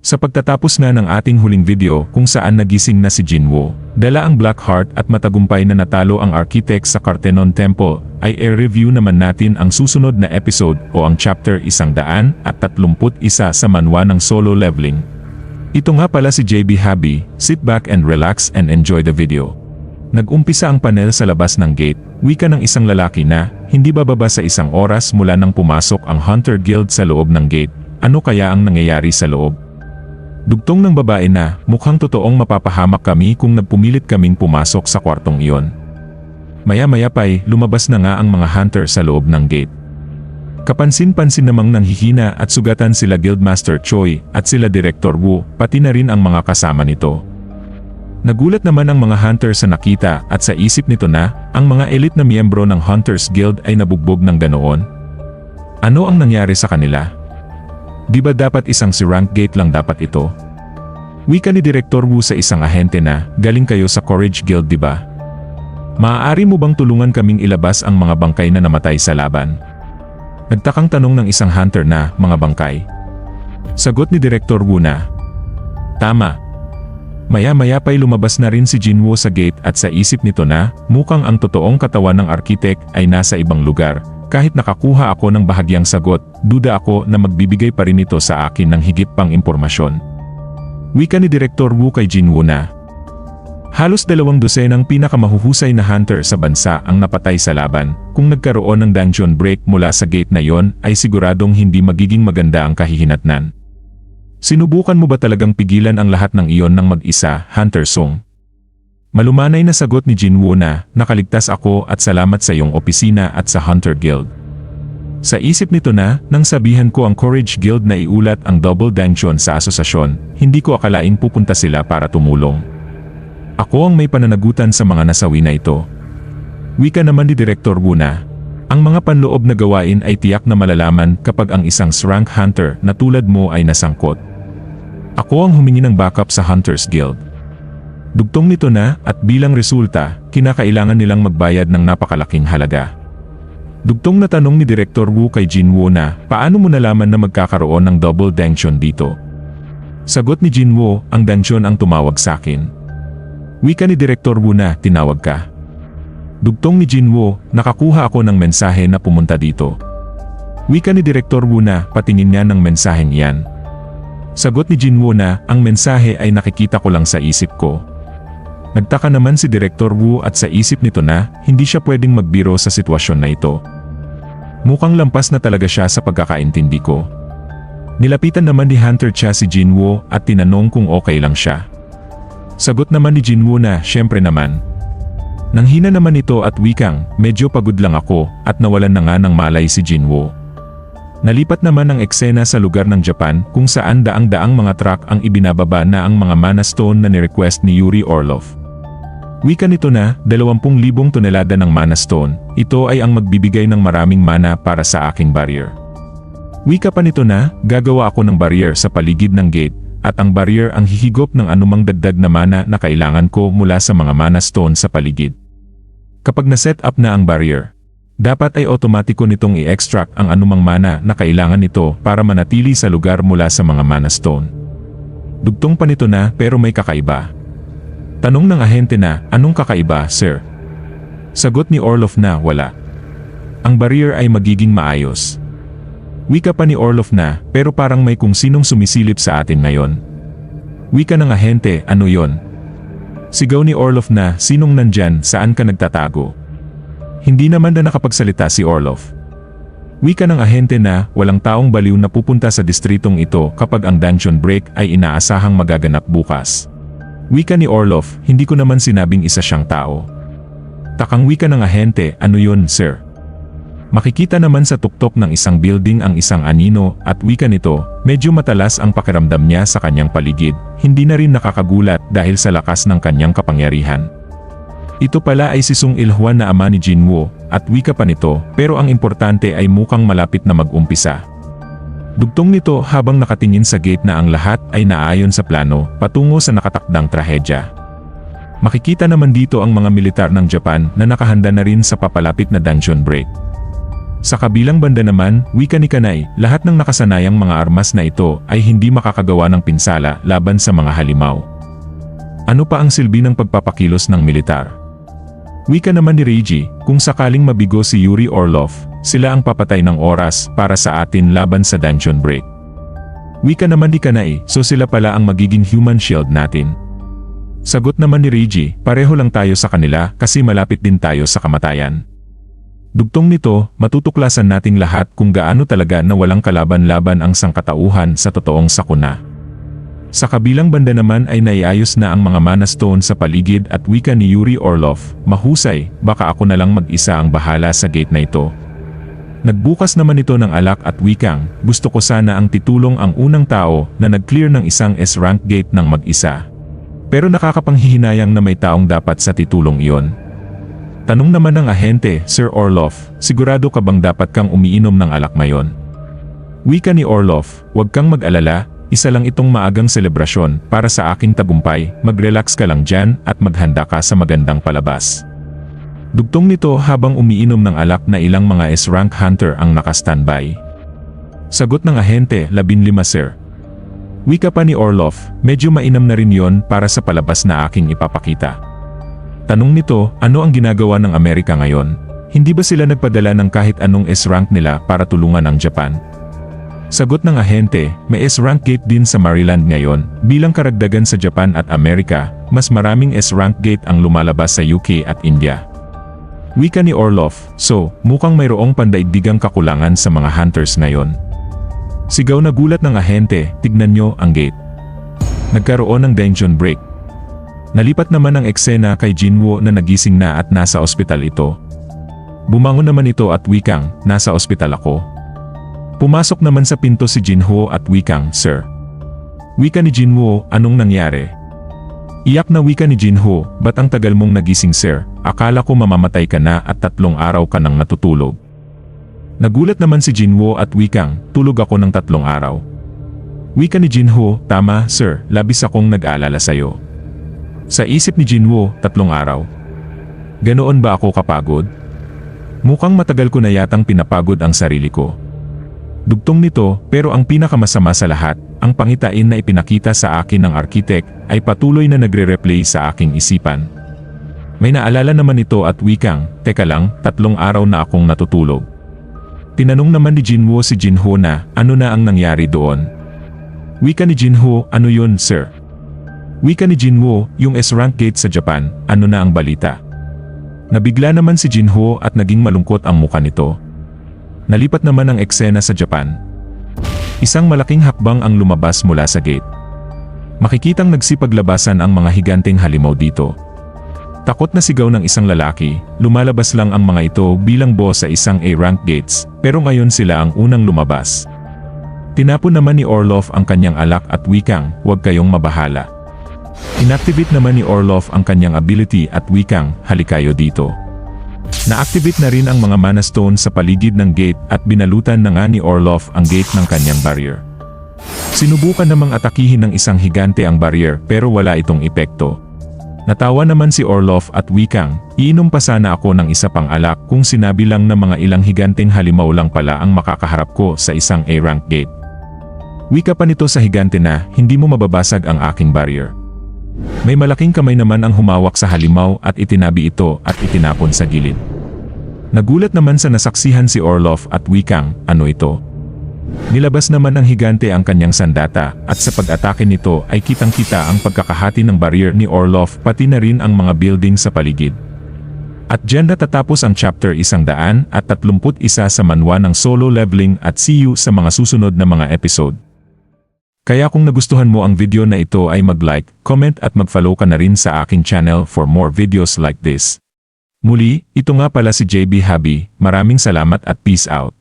Sa pagtatapos na ng ating huling video kung saan nagising na si Jinwoo, dala ang Black Heart at matagumpay na natalo ang Architect sa Parthenon Temple, ay i-review naman natin ang susunod na episode o ang chapter 131 sa manhwa ng solo leveling. Ito nga pala si JB Habi, sit back and relax and enjoy the video. Nag-umpisa ang panel sa labas ng gate, wika ng isang lalaki na, hindi bababa sa 1 oras mula nang pumasok ang Hunter Guild sa loob ng gate. Ano kaya ang nangyayari sa loob? Dugtong ng babae na, mukhang totoong mapapahamak kami kung nagpumilit kaming pumasok sa kwartong iyon. Maya-maya pa'y, lumabas na nga ang mga hunter sa loob ng gate. Kapansin-pansin namang nanghihina at sugatan sila Guildmaster Choi at sila Director Wu, pati na rin ang mga kasama nito. Nagulat naman ang mga hunter sa nakita at sa isip nito na, ang mga elite na miyembro ng Hunters Guild ay nabugbog ng ganoon. Ano ang nangyari sa kanila? Di ba dapat isang si rank gate lang dapat ito? Wika ni Director Wu sa isang ahente na, galing kayo sa Courage Guild di ba? Maaari mo bang tulungan kaming ilabas ang mga bangkay na namatay sa laban? Nagtakang tanong ng isang hunter na, mga bangkay? Sagot ni Director Wu na, tama. Maya-maya pa'y lumabas na rin si Jinwoo sa gate at sa isip nito na, mukhang ang totoong katawan ng architect ay nasa ibang lugar. Kahit nakakuha ako ng bahagyang sagot, duda ako na magbibigay pa rin ito sa akin ng higit pang impormasyon. Wika ni Director Wu kay Jinwoo na, halos 200 ng pinakamahuhusay na hunter sa bansa ang napatay sa laban. Kung nagkaroon ng dungeon break mula sa gate na yon, ay siguradong hindi magiging maganda ang kahihinatnan. Sinubukan mo ba talagang pigilan ang lahat ng iyon ng mag-isa, Hunter Sung? Malumanay na sagot ni Jinwoo na, nakaligtas ako at salamat sa iyong opisina at sa Hunter Guild. Sa isip nito na, nang sabihan ko ang Courage Guild na iulat ang double dungeon sa asosasyon, hindi ko akalaing pupunta sila para tumulong. Ako ang may pananagutan sa mga nasawi na ito. Wika naman ni Director Wu na, ang mga panloob na gawain ay tiyak na malalaman kapag ang isang rank hunter na tulad mo ay nasangkot. Ako ang humingi ng backup sa Hunters Guild. Dugtong nito na, at bilang resulta, kinakailangan nilang magbayad ng napakalaking halaga. Dugtong na tanong ni Director Wu kay Jinwoo na, paano mo nalaman na magkakaroon ng double dungeon dito? Sagot ni Jinwoo, ang dungeon ang tumawag sa akin. Wika ni Director Wu na, tinawag ka. Dugtong ni Jinwoo, nakakuha ako ng mensahe na pumunta dito. Wika ni Director Wu na, patingin niya ng mensaheng iyan. Sagot ni Jinwoo na, ang mensahe ay nakikita ko lang sa isip ko. Nagtaka naman si Director Wu at sa isip nito na, hindi siya pwedeng magbiro sa sitwasyon na ito. Mukhang lampas na talaga siya sa pagkakaintindi ko. Nilapitan naman ni Hunter Cha si Jinwoo at tinanong kung okay lang siya. Sagot naman ni Jinwoo na, syempre naman. Nanghina naman ito at wikang, medyo pagod lang ako at nawalan na nga ng malay si Jinwoo. Nalipat naman ang eksena sa lugar ng Japan kung saan daang-daang mga truck ang ibinababa na ang mga mana stone na ni-request ni Yuri Orlov. Wika nito na, 20,000 tonelada ng mana stone, ito ay ang magbibigay ng maraming mana para sa aking barrier. Wika pa nito na, gagawa ako ng barrier sa paligid ng gate, at ang barrier ang hihigop ng anumang dagdag na mana na kailangan ko mula sa mga mana stone sa paligid. Kapag na-set up na ang barrier, dapat ay otomatiko nitong i-extract ang anumang mana na kailangan nito para manatili sa lugar mula sa mga mana stone. Dugtong pa nito na, pero may kakaiba. Tanong ng ahente na, anong kakaiba, sir? Sagot ni Orlov na, wala. Ang barrier ay magiging maayos. Wika pa ni Orlov na, pero parang may kung sinong sumisilip sa atin ngayon. Wika ng ahente, ano yon? Sigaw ni Orlov na, sinong nandyan, saan ka nagtatago? Hindi naman na nakapagsalita si Orlov. Wika ng ahente na, walang taong baliw na pupunta sa distritong ito kapag ang dungeon break ay inaasahang magaganap bukas. Wika ni Orlov, hindi ko naman sinabing isa siyang tao. Takang wika ng ahente, ano yun, sir? Makikita naman sa tuktok ng isang building ang isang anino at wika nito, medyo matalas ang pakiramdam niya sa kanyang paligid, hindi na rin nakakagulat dahil sa lakas ng kanyang kapangyarihan. Ito pala ay si Sung Il-hwan na ama ni Jinwoo, at wika pa nito, pero ang importante ay mukhang malapit na mag-umpisa. Dugtong nito habang nakatingin sa gate na ang lahat ay naayon sa plano, patungo sa nakatakdang trahedya. Makikita naman dito ang mga militar ng Japan na nakahanda na rin sa papalapit na dungeon break. Sa kabilang banda naman, wika ni Kanay, lahat ng nakasanayang mga armas na ito ay hindi makakagawa ng pinsala laban sa mga halimaw. Ano pa ang silbi ng pagpapakilos ng militar? Wika naman ni Reiji, kung sakaling mabigo si Yuri Orlov, sila ang papatay ng oras para sa atin laban sa dungeon break. Wika naman ni Kanay, so sila pala ang magiging human shield natin. Sagot naman ni Reiji, pareho lang tayo sa kanila kasi malapit din tayo sa kamatayan. Dugtong nito, matutuklasan nating lahat kung gaano talaga na walang kalaban-laban ang sangkatauhan sa totoong sakuna. Sa kabilang banda naman ay naiayos na ang mga mana stone sa paligid at wika ni Yuri Orlov, mahusay, baka ako na lang mag-isa ang bahala sa gate na ito. Nagbukas naman ito ng alak at wikang, gusto ko sana ang titulong ang unang tao na nag-clear ng isang S-rank gate ng mag-isa. Pero nakakapanghihinayang na may taong dapat sa titulong iyon. Tanong naman ng ahente, Sir Orlov, sigurado ka bang dapat kang umiinom ng alak ngayon? Wika ni Orlov, huwag kang mag-alala, isa lang itong maagang selebrasyon para sa aking tagumpay, mag-relax ka lang dyan at maghanda ka sa magandang palabas. Dugtong nito habang umiinom ng alak na ilang mga S-rank hunter ang naka-standby. Sagot ng ahente, 15 sir. Wika pa ni Orlov, medyo mainam na rin yon para sa palabas na aking ipapakita. Tanong nito, ano ang ginagawa ng Amerika ngayon? Hindi ba sila nagpadala ng kahit anong S-rank nila para tulungan ang Japan? Sagot ng ahente, may S-rank gate din sa Maryland ngayon. Bilang karagdagan sa Japan at Amerika, mas maraming S-rank gate ang lumalabas sa UK at India. Wika ni Orlov, so, mukhang mayroong pandaigdigang kakulangan sa mga hunters ngayon. Sigaw na gulat ng ahente, tignan nyo ang gate. Nagkaroon ng dungeon break. Nalipat naman ang eksena kay Jinwoo na nagising na at nasa ospital ito. Bumangon naman ito at wikang, nasa ospital ako. Pumasok naman sa pinto si Jinwoo at wikang, Sir. Wika ni Jinwoo, anong nangyari? Iyak na wika ni Jinwoo, ba't ang tagal mong nagising sir? Akala ko mamamatay ka na at 3 araw ka nang natutulog. Nagulat naman si Jinwoo at wikang, tulog ako ng 3 araw. Wika ni Jinwoo, tama sir, labis akong nag-aalala sa'yo. Sa isip ni Jinwoo, 3 araw. Ganoon ba ako kapagod? Mukhang matagal ko na yatang pinapagod ang sarili ko. Dugtong nito, pero ang pinakamasama sa lahat, ang pangitain na ipinakita sa akin ng architect ay patuloy na nagre-replay sa aking isipan. May naalala naman ito at wikang, teka lang, 3 araw na akong natutulog. Tinanong naman ni Jinwoo si Jinho na, ano na ang nangyari doon? Wika ni Jinho, ano yun sir? Wika ni Jinwoo, yung S-rank gate sa Japan, ano na ang balita? Nabigla naman si Jinho at naging malungkot ang muka nito. Nalipat naman ang eksena sa Japan. Isang malaking hakbang ang lumabas mula sa gate. Makikitang nagsipaglabasan ang mga higanteng halimaw dito. Takot na sigaw ng isang lalaki, lumalabas lang ang mga ito bilang boss sa isang A-rank gates, pero ngayon sila ang unang lumabas. Tinapon naman ni Orlov ang kanyang alak at wikang, huwag kayong mabahala. Inactivate naman ni Orlov ang kanyang ability at wikang, halikayo dito. Na-activate na rin ang mga mana stone sa paligid ng gate at binalutan na nga ni Orlov ang gate ng kanyang barrier. Sinubukan namang atakihin ng isang higante ang barrier pero wala itong epekto. Natawa naman si Orlov at wikang, iinom pa sana ako ng isa pang alak kung sinabi lang na mga ilang higanteng halimaw lang pala ang makakaharap ko sa isang A-rank gate. Wika pa nito sa higante na, hindi mo mababasag ang aking barrier. May malaking kamay naman ang humawak sa halimaw at itinabi ito at itinapon sa gilid. Nagulat naman sa nasaksihan si Orlov at wikang, ano ito? Nilabas naman ng higante ang kanyang sandata at sa pag-atake nito ay kitang-kita ang pagkakahati ng barrier ni Orlov pati na rin ang mga building sa paligid. At dyan natatapos ang chapter 131 sa manwa ng solo leveling at see you sa mga susunod na mga episode. Kaya kung nagustuhan mo ang video na ito ay mag-like, comment at mag-follow ka na rin sa aking channel for more videos like this. Muli, ito nga pala si JB Habi, maraming salamat at peace out.